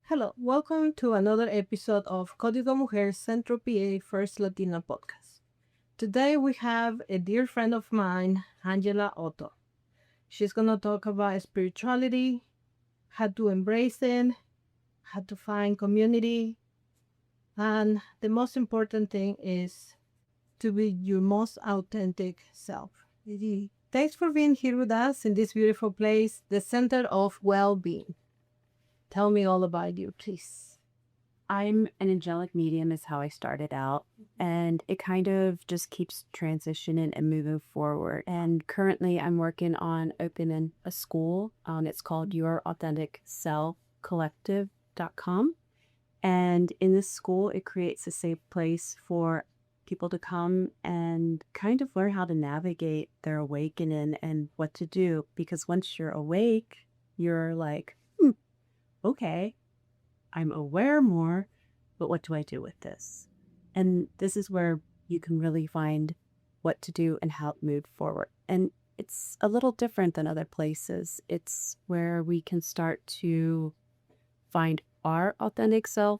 Hello, welcome to another episode of Código Mujer Centro PA First Latina podcast. Today we have a dear friend of mine, Angela Otto. She's going to talk about spirituality, how to embrace it, how to find community, and the most important thing is to be your most authentic self. Thanks for being here with us in this beautiful place, the center of well-being. Tell me all about you, please. I'm an angelic medium is how I started out, and it kind of just keeps transitioning and moving forward. And currently I'm working on opening a school. It's called Your Authentic Self Collective.com. And in this school, it creates a safe place for people to come and kind of learn how to navigate their awakening and what to do. Because once you're awake, you're like, okay, I'm aware more, but what do I do with this? And this is where you can really find what to do and how to move forward. And it's a little different than other places. It's where we can start to find our authentic self,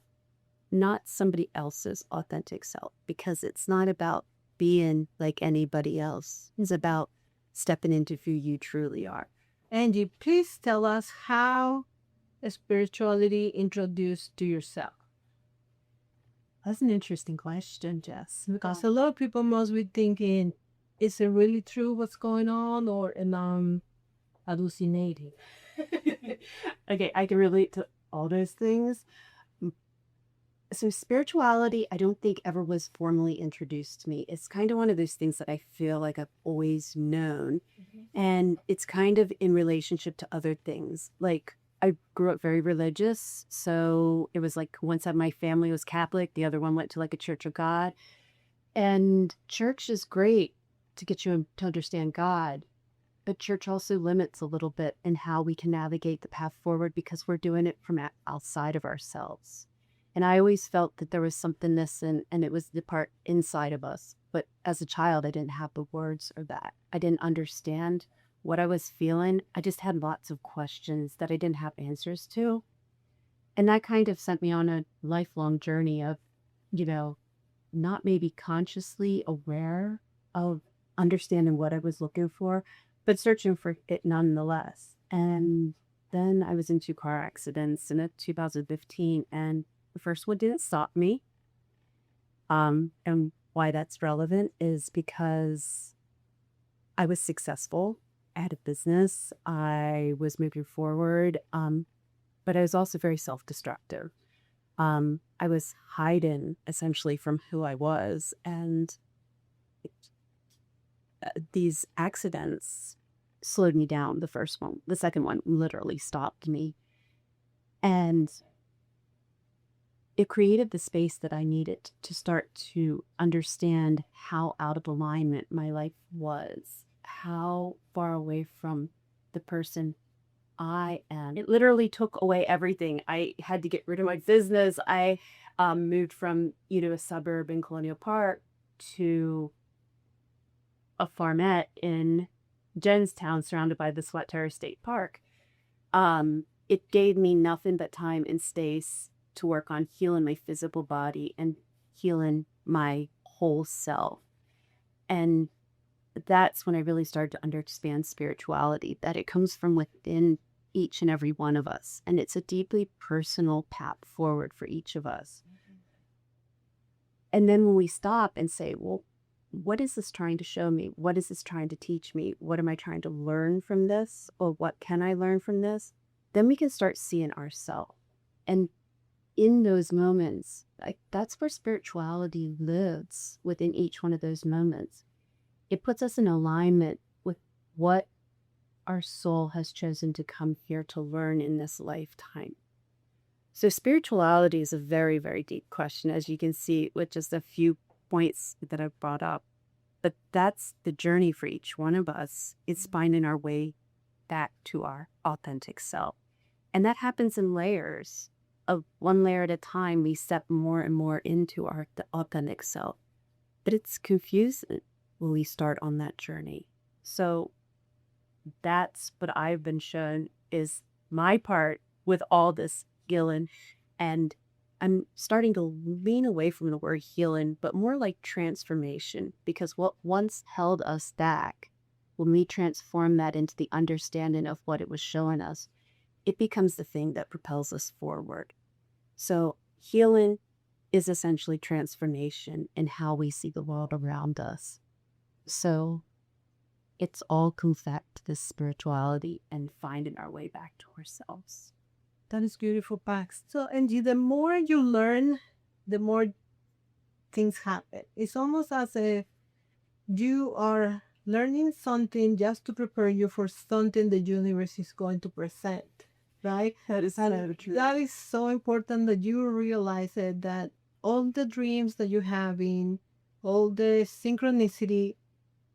not somebody else's authentic self, because it's not about being like anybody else. It's about stepping into who you truly are. Angie, please tell us how spirituality introduced to yourself. That's an interesting question, Jess. Because a lot of people must be thinking, is it really true what's going on, or am I hallucinating? Okay, I can relate to all those things. So spirituality, I don't think ever was formally introduced to me. It's kind of one of those things that I feel like I've always known. And it's kind of in relationship to other things. Like I grew up very religious. So it was like one side of my family was Catholic, the other one went to like a Church of God. And church is great to get you to understand God. But church also limits a little bit in how we can navigate the path forward because we're doing it from outside of ourselves. And I always felt that there was something missing and it was the part inside of us. But as a child, I didn't have the words or that. I didn't understand what I was feeling. I just had lots of questions that I didn't have answers to. And that kind of sent me on a lifelong journey of, not maybe consciously aware of understanding what I was looking for, but searching for it nonetheless. And then I was in 2 car accidents in 2015, and the first one didn't stop me. And why that's relevant is because I was successful. I had a business. I was moving forward. But I was also very self-destructive. I was hiding essentially from who I was. And these accidents slowed me down. The first one, the second one literally stopped me. And it created the space that I needed to start to understand how out of alignment my life was, how far away from the person I am. It literally took away everything. I had to get rid of my business. I moved from, a suburb in Colonial Park to a farmette in Jenstown surrounded by the Sweat Terrace State Park. It gave me nothing but time and space to work on healing my physical body and healing my whole self. And that's when I really started to understand spirituality, that it comes from within each and every one of us. And it's a deeply personal path forward for each of us. And then when we stop and say, well, what is this trying to show me? What is this trying to teach me? What am I trying to learn from this? Or what can I learn from this? Then we can start seeing ourselves. And in those moments, that's where spirituality lives within each one of those moments. It puts us in alignment with what our soul has chosen to come here to learn in this lifetime. So spirituality is a very, very deep question, as you can see with just a few points that I've brought up. But that's the journey for each one of us. It's finding our way back to our authentic self. And that happens in layers. Of one layer at a time, we step more and more into our authentic self. But it's confusing when we start on that journey. So that's what I've been shown is my part with all this healing And I'm starting to lean away from the word healing, but more like transformation, because what once held us back, when we transform that into the understanding of what it was showing us, it becomes the thing that propels us forward. So healing is essentially transformation in how we see the world around us. So it's all comes back to this spirituality and finding our way back to ourselves. That is beautiful, Pax. So, Angie, the more you learn, the more things happen. It's almost as if you are learning something just to prepare you for something the universe is going to present, right? That is so true. That is so important that you realize it, that all the dreams that you have in, all the synchronicity,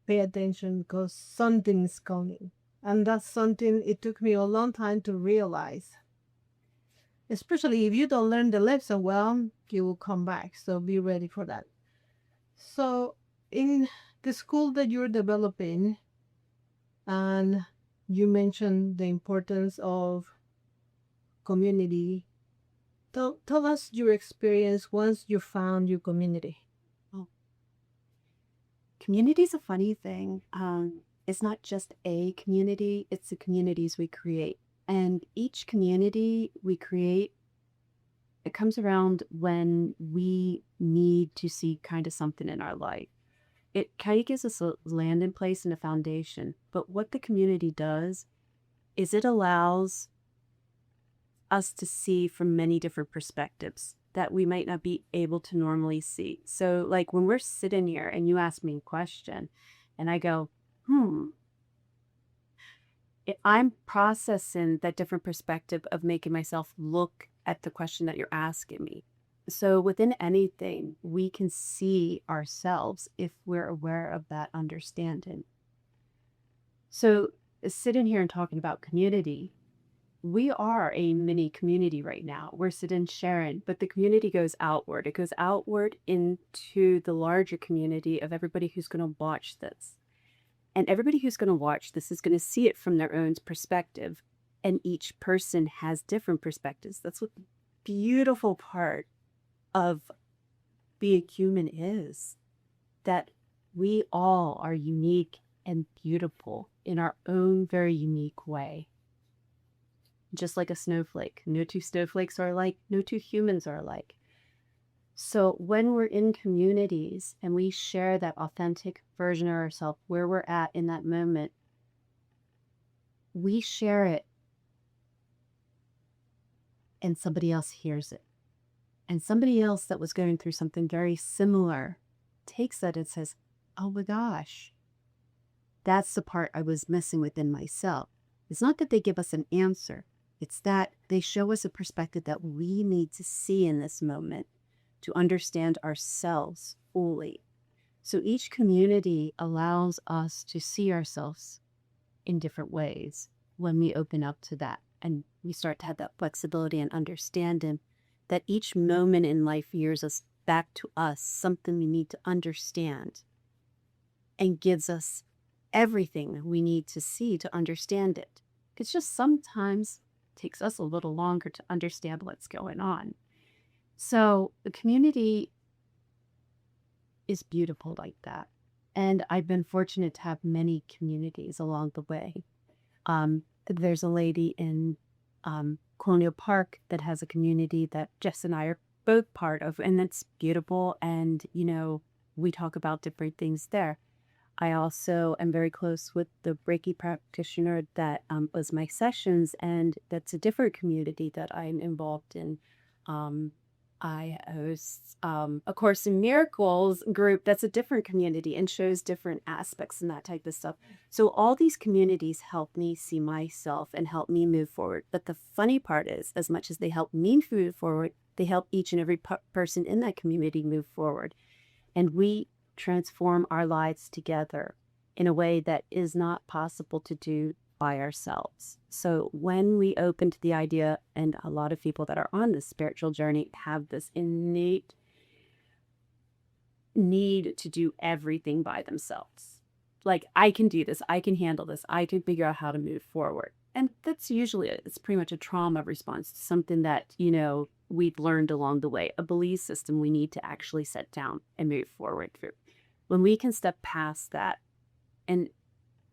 pay attention because something is coming. And that's something it took me a long time to realize. Especially if you don't learn the lesson well, you will come back. So be ready for that. So in the school that you're developing, and you mentioned the importance of community. Tell us your experience once you found your community. Community is a funny thing. It's not just a community, it's the communities we create. And each community we create, it comes around when we need to see kind of something in our life. It kind of gives us a landing place and a foundation. But what the community does is it allows us to see from many different perspectives that we might not be able to normally see. So like when we're sitting here and you ask me a question and I go, I'm processing that different perspective of making myself look at the question that you're asking me. So within anything, we can see ourselves if we're aware of that understanding. So sitting here and talking about community, we are a mini community right now. We're sitting sharing, but the community goes outward. It goes outward into the larger community of everybody who's going to watch this. And everybody who's going to watch this is going to see it from their own perspective. And each person has different perspectives. That's what the beautiful part of being human is, that we all are unique and beautiful in our own very unique way. Just like a snowflake. No two snowflakes are alike. No two humans are alike. So when we're in communities and we share that authentic version of ourselves, where we're at in that moment, we share it and somebody else hears it. And somebody else that was going through something very similar takes that and says, oh my gosh, that's the part I was missing within myself. It's not that they give us an answer. It's that they show us a perspective that we need to see in this moment to understand ourselves fully. So each community allows us to see ourselves in different ways when we open up to that. And we start to have that flexibility and understanding that each moment in life veers us back to us, something we need to understand, and gives us everything we need to see to understand it. It's just sometimes takes us a little longer to understand what's going on. So the community is beautiful like that. And I've been fortunate to have many communities along the way. There's a lady in Colonial Park that has a community that Jess and I are both part of, and it's beautiful. And, you know, we talk about different things there. I also am very close with the Reiki practitioner that was my sessions, and that's a different community that I'm involved in. I host a Course in Miracles group that's a different community and shows different aspects and that type of stuff. So all these communities help me see myself and help me move forward. But the funny part is, as much as they help me move forward, they help each and every person in that community move forward. And we transform our lives together in a way that is not possible to do by ourselves. So when we open to the idea, and a lot of people that are on this spiritual journey have this innate need to do everything by themselves. Like, I can do this, I can handle this, I can figure out how to move forward. And that's usually, it's pretty much a trauma response to something that, you know, we've learned along the way, a belief system we need to actually set down and move forward through. When we can step past that and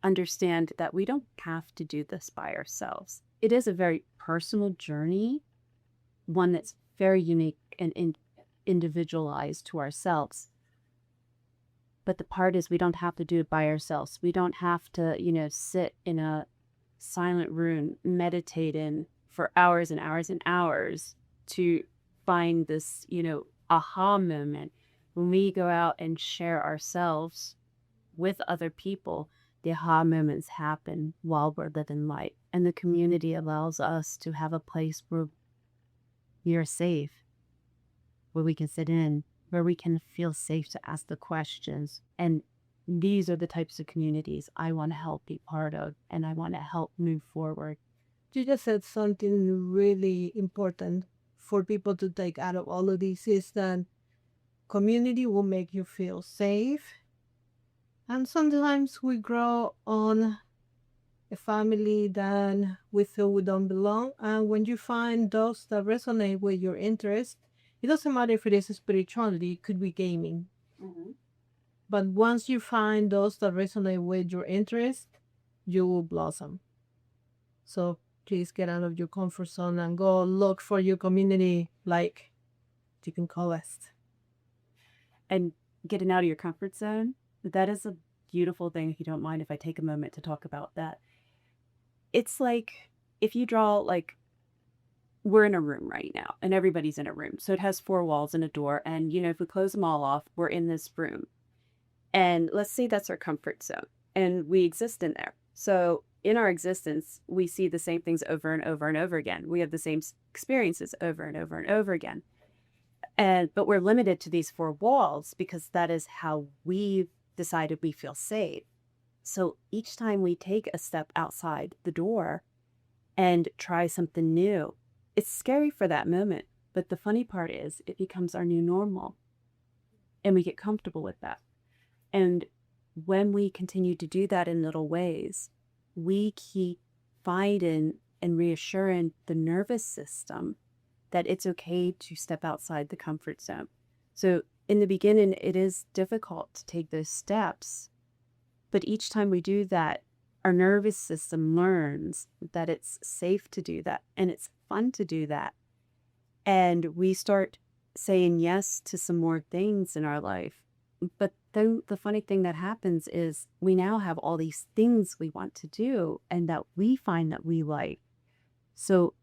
understand that we don't have to do this by ourselves, it is a very personal journey, one that's very unique and individualized to ourselves. But the part is, we don't have to do it by ourselves. We don't have to, sit in a silent room, meditate in for hours and hours and hours to find this, aha moment. When we go out and share ourselves with other people, the aha moments happen while we're living life. And the community allows us to have a place where we are safe, where we can sit in, where we can feel safe to ask the questions. And these are the types of communities I want to help be part of, and I want to help move forward. You just said something really important for people to take out of all of this is that community will make you feel safe. And sometimes we grow on a family that we feel we don't belong. And when you find those that resonate with your interest, it doesn't matter if it is spirituality, it could be gaming. But once you find those that resonate with your interest, you will blossom. So please get out of your comfort zone and go look for your community, like Deacon West. And getting out of your comfort zone, that is a beautiful thing. If you don't mind if I take a moment to talk about that. It's like if you draw, we're in a room right now and everybody's in a room. So it has 4 walls and a door. And, if we close them all off, we're in this room. And let's say that's our comfort zone and we exist in there. So in our existence, we see the same things over and over and over again. We have the same experiences over and over and over again. But we're limited to these 4 walls because that is how we've decided we feel safe. So each time we take a step outside the door and try something new, it's scary for that moment. But the funny part is it becomes our new normal and we get comfortable with that. And when we continue to do that in little ways, we keep fighting and reassuring the nervous system that it's okay to step outside the comfort zone. So in the beginning, it is difficult to take those steps. But each time we do that, our nervous system learns that it's safe to do that and it's fun to do that. And we start saying yes to some more things in our life. But then the funny thing that happens is we now have all these things we want to do and that we find that we like. So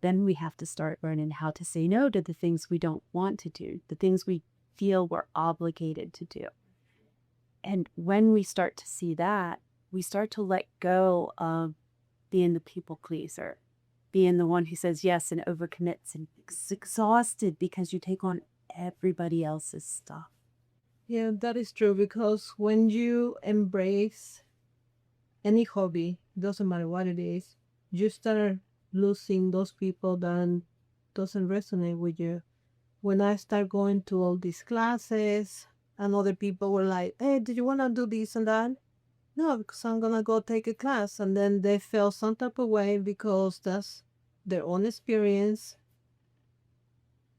then we have to start learning how to say no to the things we don't want to do, the things we feel we're obligated to do. And when we start to see that, we start to let go of being the people pleaser, being the one who says yes and overcommits and is exhausted because you take on everybody else's stuff. Yeah, that is true, because when you embrace any hobby, doesn't matter what it is, you start losing those people that doesn't resonate with you. When I start going to all these classes and other people were like, hey, do you want to do this and that? No, because I'm going to go take a class. And then they feel some type of way because that's their own experience.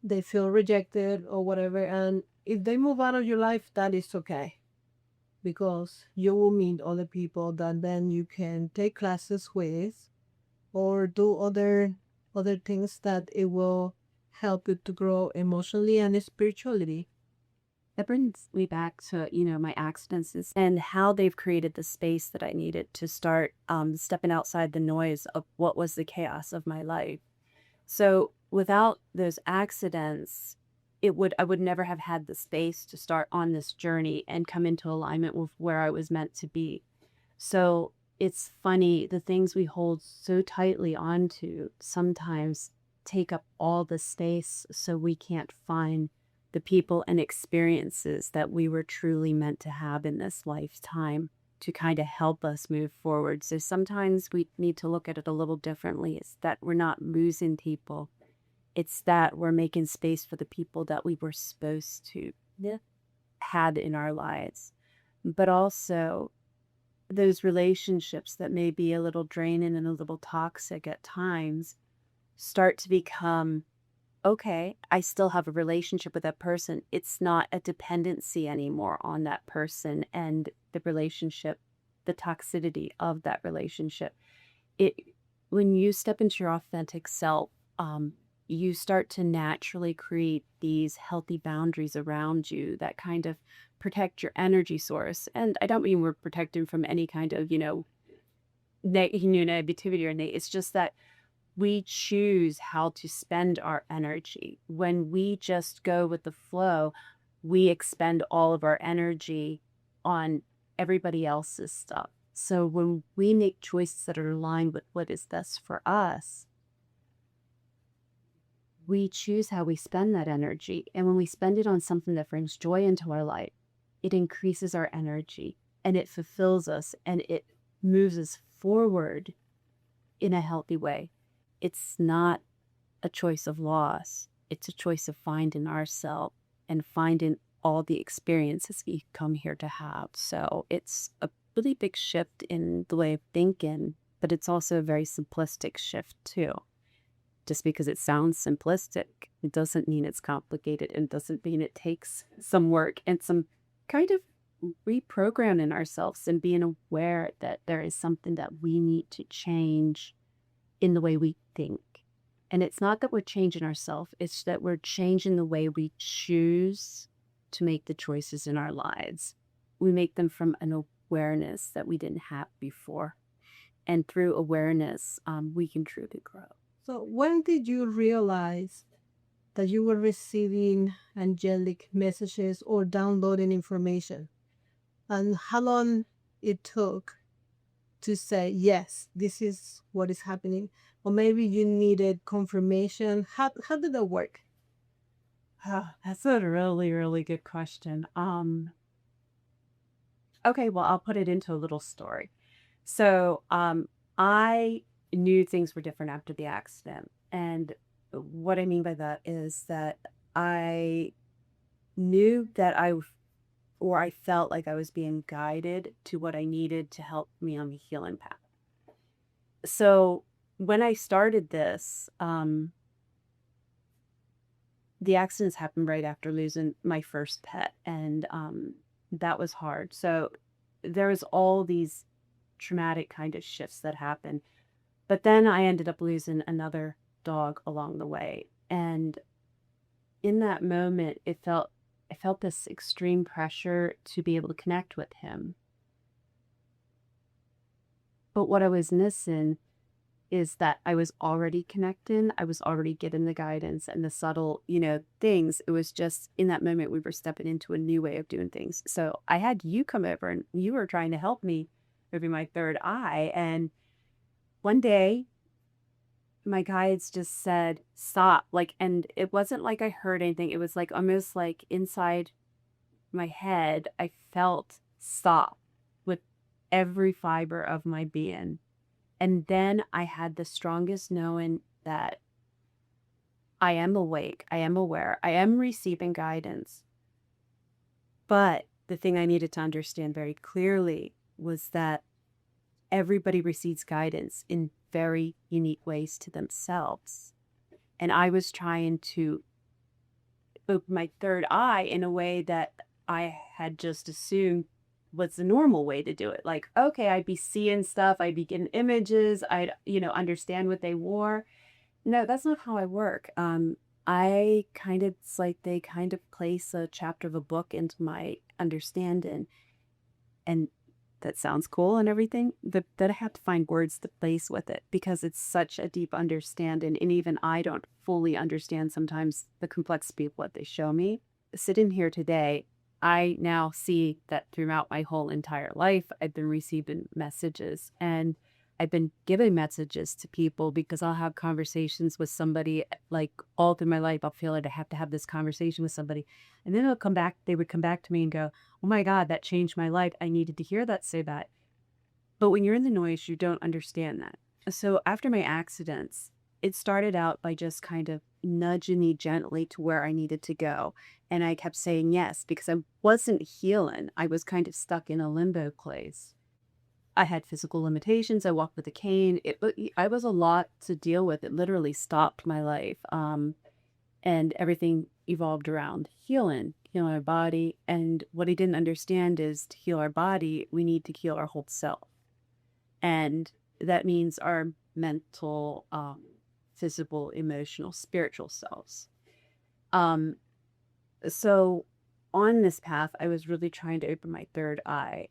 They feel rejected or whatever. And if they move out of your life, that is okay, because you will meet other people that then you can take classes with or do other things that it will help you to grow emotionally and spiritually. That brings me back to, my accidents and how they've created the space that I needed to start stepping outside the noise of what was the chaos of my life. So without those accidents, I would never have had the space to start on this journey and come into alignment with where I was meant to be. So it's funny, the things we hold so tightly onto sometimes take up all the space, so we can't find the people and experiences that we were truly meant to have in this lifetime to kind of help us move forward. So sometimes we need to look at it a little differently. It's that we're not losing people. It's that we're making space for the people that we were supposed to had in our lives. But also those relationships that may be a little draining and a little toxic at times start to become okay, I still have a relationship with that person. It's not a dependency anymore on that person and the relationship, the toxicity of that relationship. It When you step into your authentic self, you start to naturally create these healthy boundaries around you that kind of protect your energy source. And I don't mean we're protected from any kind of, negativity or it's just that we choose how to spend our energy. When we just go with the flow, we expend all of our energy on everybody else's stuff. So when we make choices that are aligned with what is best for us, we choose how we spend that energy. And when we spend it on something that brings joy into our life, it increases our energy and it fulfills us and it moves us forward in a healthy way. It's not a choice of loss. It's a choice of finding ourselves and finding all the experiences we come here to have. So it's a really big shift in the way of thinking, but it's also a very simplistic shift too. Just because it sounds simplistic, it doesn't mean it's complicated and doesn't mean it takes some work and some kind of reprogramming ourselves and being aware that there is something that we need to change in the way we think. And it's not that we're changing ourselves, it's that we're changing the way we choose to make the choices in our lives. We make them from an awareness that we didn't have before. And through awareness, we can truly grow. So when did you realize that you were receiving angelic messages or downloading information? And how long it took to say, yes, this is what is happening? Or maybe you needed confirmation. How did that work? That's a really, really good question. Okay, well, I'll put it into a little story. So, I knew things were different after the accident. And what I mean by that is that I knew that I felt like I was being guided to what I needed to help me on the healing path. So when I started this, the accidents happened right after losing my first pet, and that was hard. So there was all these traumatic kind of shifts that happened. But then I ended up losing another dog along the way. And in that moment, I felt this extreme pressure to be able to connect with him. But what I was missing is that I was already connecting. I was already getting the guidance and the subtle, things. It was just in that moment we were stepping into a new way of doing things. So I had you come over and you were trying to help me moving my third eye. And one day my guides just said, stop. And it wasn't like I heard anything. It was like almost like inside my head, I felt stop with every fiber of my being. And then I had the strongest knowing that I am awake, I am aware, I am receiving guidance. But the thing I needed to understand very clearly was that everybody receives guidance in very unique ways to themselves. And I was trying to open my third eye in a way that I had just assumed was the normal way to do it. Like, okay, I'd be seeing stuff, I'd be getting images, I'd, understand what they wore. No, that's not how I work. It's like they kind of place a chapter of a book into my understanding. And that sounds cool and everything, but that I have to find words to place with it because it's such a deep understanding. And even I don't fully understand sometimes the complexity of what they show me. Sitting here today, I now see that throughout my whole entire life, I've been receiving messages and I've been giving messages to people because I'll have conversations with somebody like all through my life. I'll feel like I have to have this conversation with somebody. And then they would come back to me and go, oh my God, that changed my life. I needed to hear that, say that. But when you're in the noise, you don't understand that. So after my accidents, it started out by just kind of nudging me gently to where I needed to go. And I kept saying yes because I wasn't healing. I was kind of stuck in a limbo place. I had physical limitations. I walked with a cane. I was a lot to deal with. It literally stopped my life. and everything evolved around healing our body. And what I didn't understand is to heal our body, we need to heal our whole self. And that means our mental, physical, emotional, spiritual selves. Um, so on this path, I was really trying to open my third eye.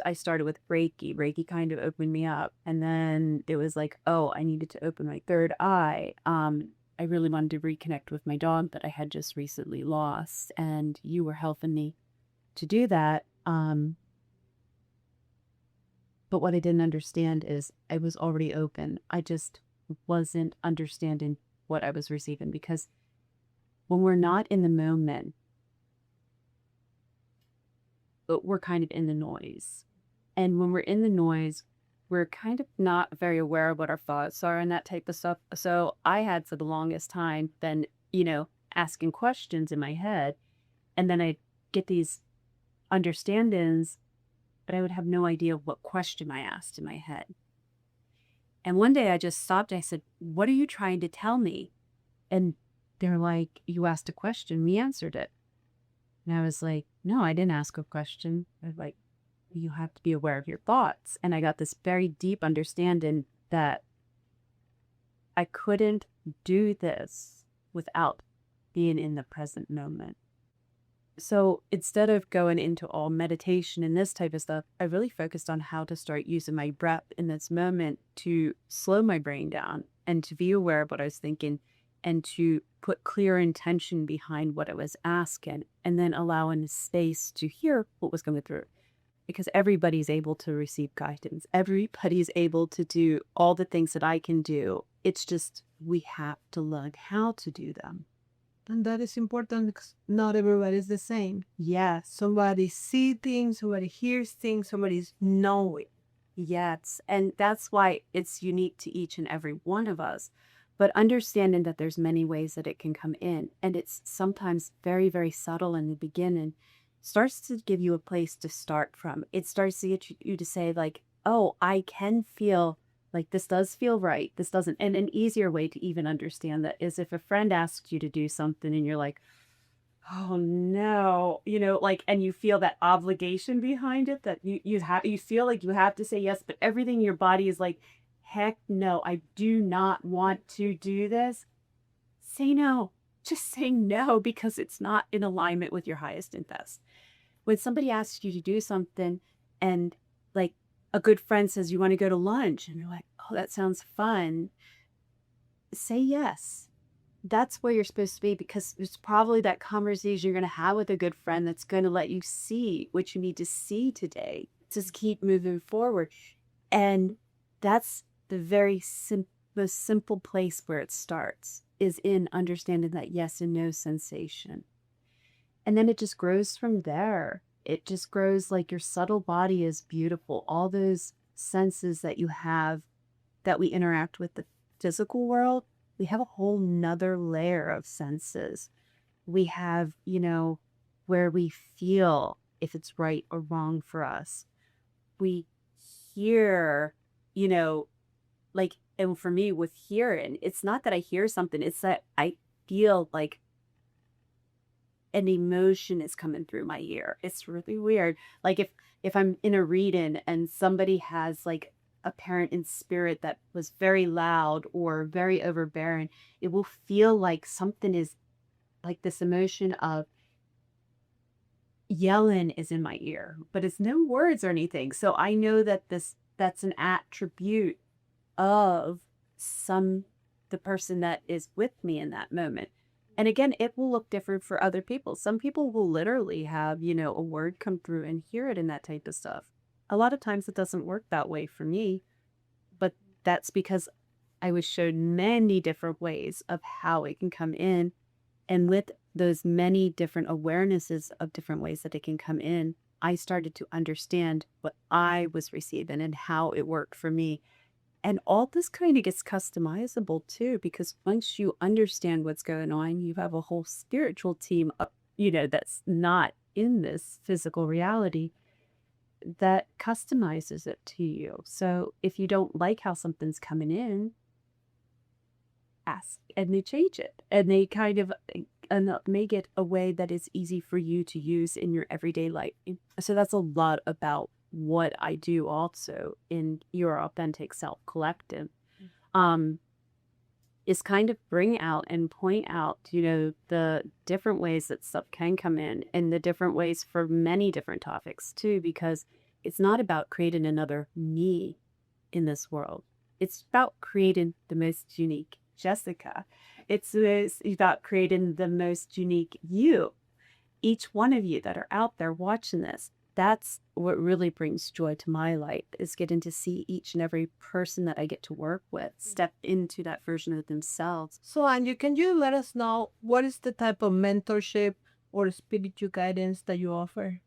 I started with Reiki. Reiki kind of opened me up. And then it was like, oh, I needed to open my third eye. I really wanted to reconnect with my dog that I had just recently lost. And you were helping me to do that. But what I didn't understand is I was already open. I just wasn't understanding what I was receiving, because when we're not in the moment, we're kind of in the noise. And when we're in the noise, we're kind of not very aware of what our thoughts are and that type of stuff. So I had for the longest time been, asking questions in my head, and then I'd get these understandings, but I would have no idea what question I asked in my head. And one day I just stopped. I said, "What are you trying to tell me?" And they're like, "You asked a question, we answered it." And I was like, "No, I didn't ask a question." I was like, "You have to be aware of your thoughts." And I got this very deep understanding that I couldn't do this without being in the present moment. So instead of going into all meditation and this type of stuff, I really focused on how to start using my breath in this moment to slow my brain down and to be aware of what I was thinking and to put clear intention behind what I was asking, and then allowing the space to hear what was coming through. Because everybody's able to receive guidance. Everybody's able to do all the things that I can do. It's just we have to learn how to do them. And that is important because not everybody is the same. Yes. Somebody see things, somebody hears things, somebody's knowing. Yes. And that's why it's unique to each and every one of us. But understanding that there's many ways that it can come in, and it's sometimes very, very subtle in the beginning, starts to give you a place to start from. It starts to get you to say, like, oh, I can feel like this does feel right. This doesn't. And an easier way to even understand that is if a friend asks you to do something and you're like, oh no, and you feel that obligation behind it, that you feel like you have to say yes, but everything in your body is like, heck no, I do not want to do this. Say no. Just say no, because it's not in alignment with your highest and best. When somebody asks you to do something and like a good friend says, you want to go to lunch, and you're like, oh, that sounds fun, say yes. That's where you're supposed to be, because it's probably that conversation you're going to have with a good friend that's going to let you see what you need to see today. Just keep moving forward. And that's the very most simple place where it starts, is in understanding that yes and no sensation. And then it just grows from there. It just grows, like your subtle body is beautiful. All those senses that you have that we interact with the physical world, we have a whole nother layer of senses. We have, where we feel if it's right or wrong for us. We hear, and for me with hearing, it's not that I hear something, it's that I feel like an emotion is coming through my ear. It's really weird. Like if I'm in a reading and somebody has like a parent in spirit that was very loud or very overbearing, it will feel like something is like this emotion of yelling is in my ear, but it's no words or anything. So I know that that's an attribute of the person that is with me in that moment. And again, it will look different for other people. Some people will literally have, a word come through and hear it and that type of stuff. A lot of times it doesn't work that way for me, but that's because I was shown many different ways of how it can come in. And with those many different awarenesses of different ways that it can come in, I started to understand what I was receiving and how it worked for me. And all this kind of gets customizable too, because once you understand what's going on, you have a whole spiritual team, that's not in this physical reality that customizes it to you. So if you don't like how something's coming in, ask and they change it and they kind of make it a way that is easy for you to use in your everyday life. So that's a lot about what I do also in Your Authentic Self Collective. Um, is kind of bring out and point out, the different ways that stuff can come in and the different ways for many different topics too, because it's not about creating another me in this world. It's about creating the most unique Jessica. It's about creating the most unique you. Each one of you that are out there watching this, that's what really brings joy to my life, is getting to see each and every person that I get to work with step into that version of themselves. So, Angie, can you let us know what is the type of mentorship or spiritual guidance that you offer?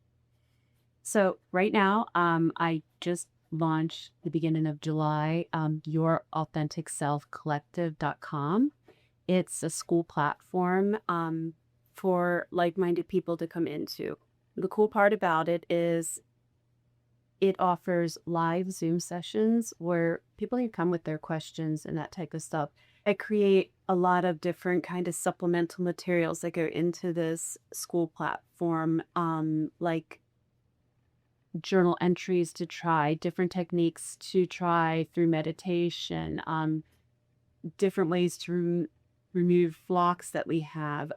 So right now, I just launched the beginning of July, YourAuthenticSelfCollective.com. It's a school platform for like-minded people to come into. The cool part about it is it offers live Zoom sessions where people can come with their questions and that type of stuff. I create a lot of different kind of supplemental materials that go into this school platform, like journal entries to try, different techniques to try through meditation, different ways to remove blocks that we have.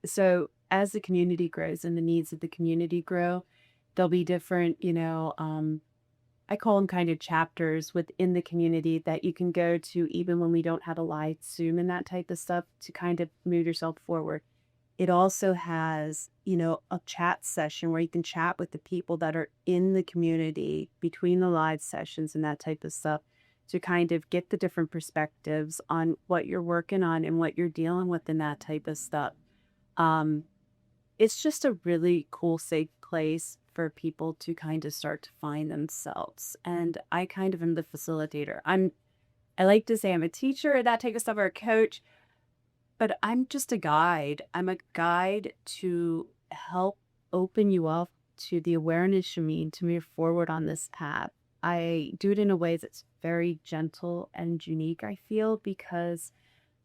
So as the community grows and the needs of the community grow, there'll be different, I call them kind of chapters within the community that you can go to even when we don't have a live Zoom and that type of stuff to kind of move yourself forward. It also has, a chat session where you can chat with the people that are in the community between the live sessions and that type of stuff to kind of get the different perspectives on what you're working on and what you're dealing with and that type of stuff. It's just a really cool, safe place for people to kind of start to find themselves. And I kind of am the facilitator. I like to say I'm a teacher and that type of stuff, or a coach, but I'm just a guide. I'm a guide to help open you up to the awareness you need to move forward on this path. I do it in a way that's very gentle and unique, I feel, because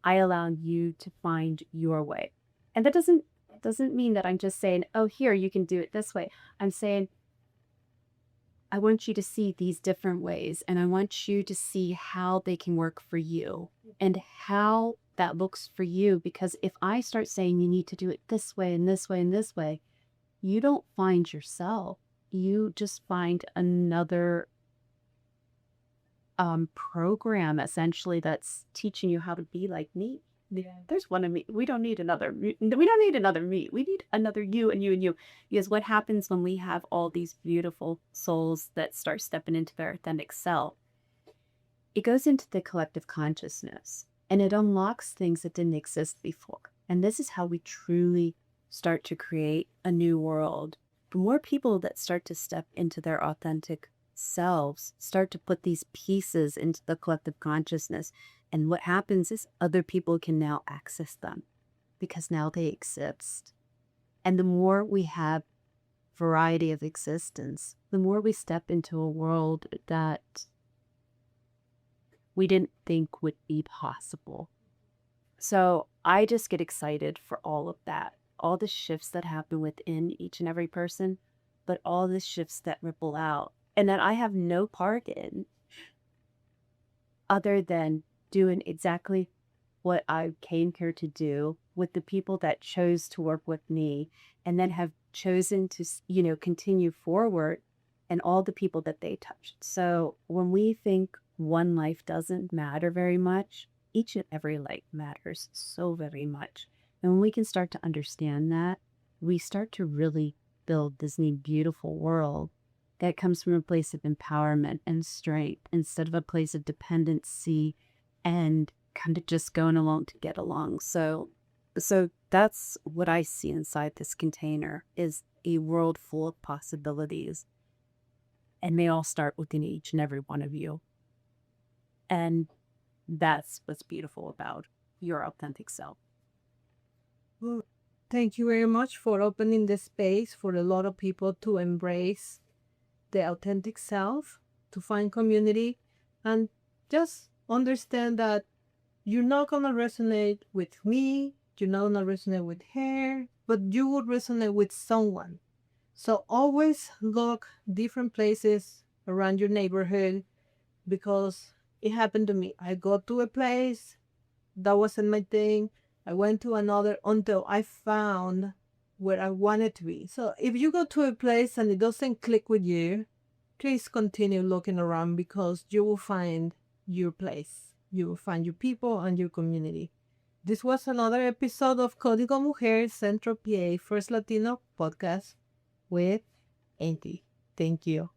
I allow you to find your way. And that doesn't mean that I'm just saying, oh, here, you can do it this way. I'm saying, I want you to see these different ways, and I want you to see how they can work for you and how that looks for you. Because if I start saying you need to do it this way and this way and this way, you don't find yourself. You just find another program essentially that's teaching you how to be like me. Yeah. There's one of me. We don't need another me. We don't need another me. We need another you and you and you. Because what happens when we have all these beautiful souls that start stepping into their authentic self? It goes into the collective consciousness and it unlocks things that didn't exist before. And this is how we truly start to create a new world. The more people that start to step into their authentic selves start to put these pieces into the collective consciousness. And what happens is other people can now access them because now they exist. And the more we have variety of existence, the more we step into a world that we didn't think would be possible. So I just get excited for all of that, all the shifts that happen within each and every person, but all the shifts that ripple out and that I have no part in other than doing exactly what I came here to do with the people that chose to work with me and then have chosen to, continue forward and all the people that they touched. So when we think one life doesn't matter very much, each and every life matters so very much. And when we can start to understand that, we start to really build this new beautiful world that comes from a place of empowerment and strength instead of a place of dependency and kind of just going along to get along. So that's what I see inside this container, is a world full of possibilities. And they all start within each and every one of you. And that's what's beautiful about your authentic self. Well, thank you very much for opening the space for a lot of people to embrace the authentic self, to find community, and just understand that You're not gonna resonate with me, you're not gonna resonate with her, but you would resonate with someone. So always look different places around your neighborhood because it happened to me. I go to a place, that wasn't my thing. I went to another until I found where I wanted to be. So if you go to a place and it doesn't click with you, please continue looking around because you will find your place. You will find your people and your community. This was another episode of Código Mujer Centro PA First Latino podcast with Auntie. Thank you.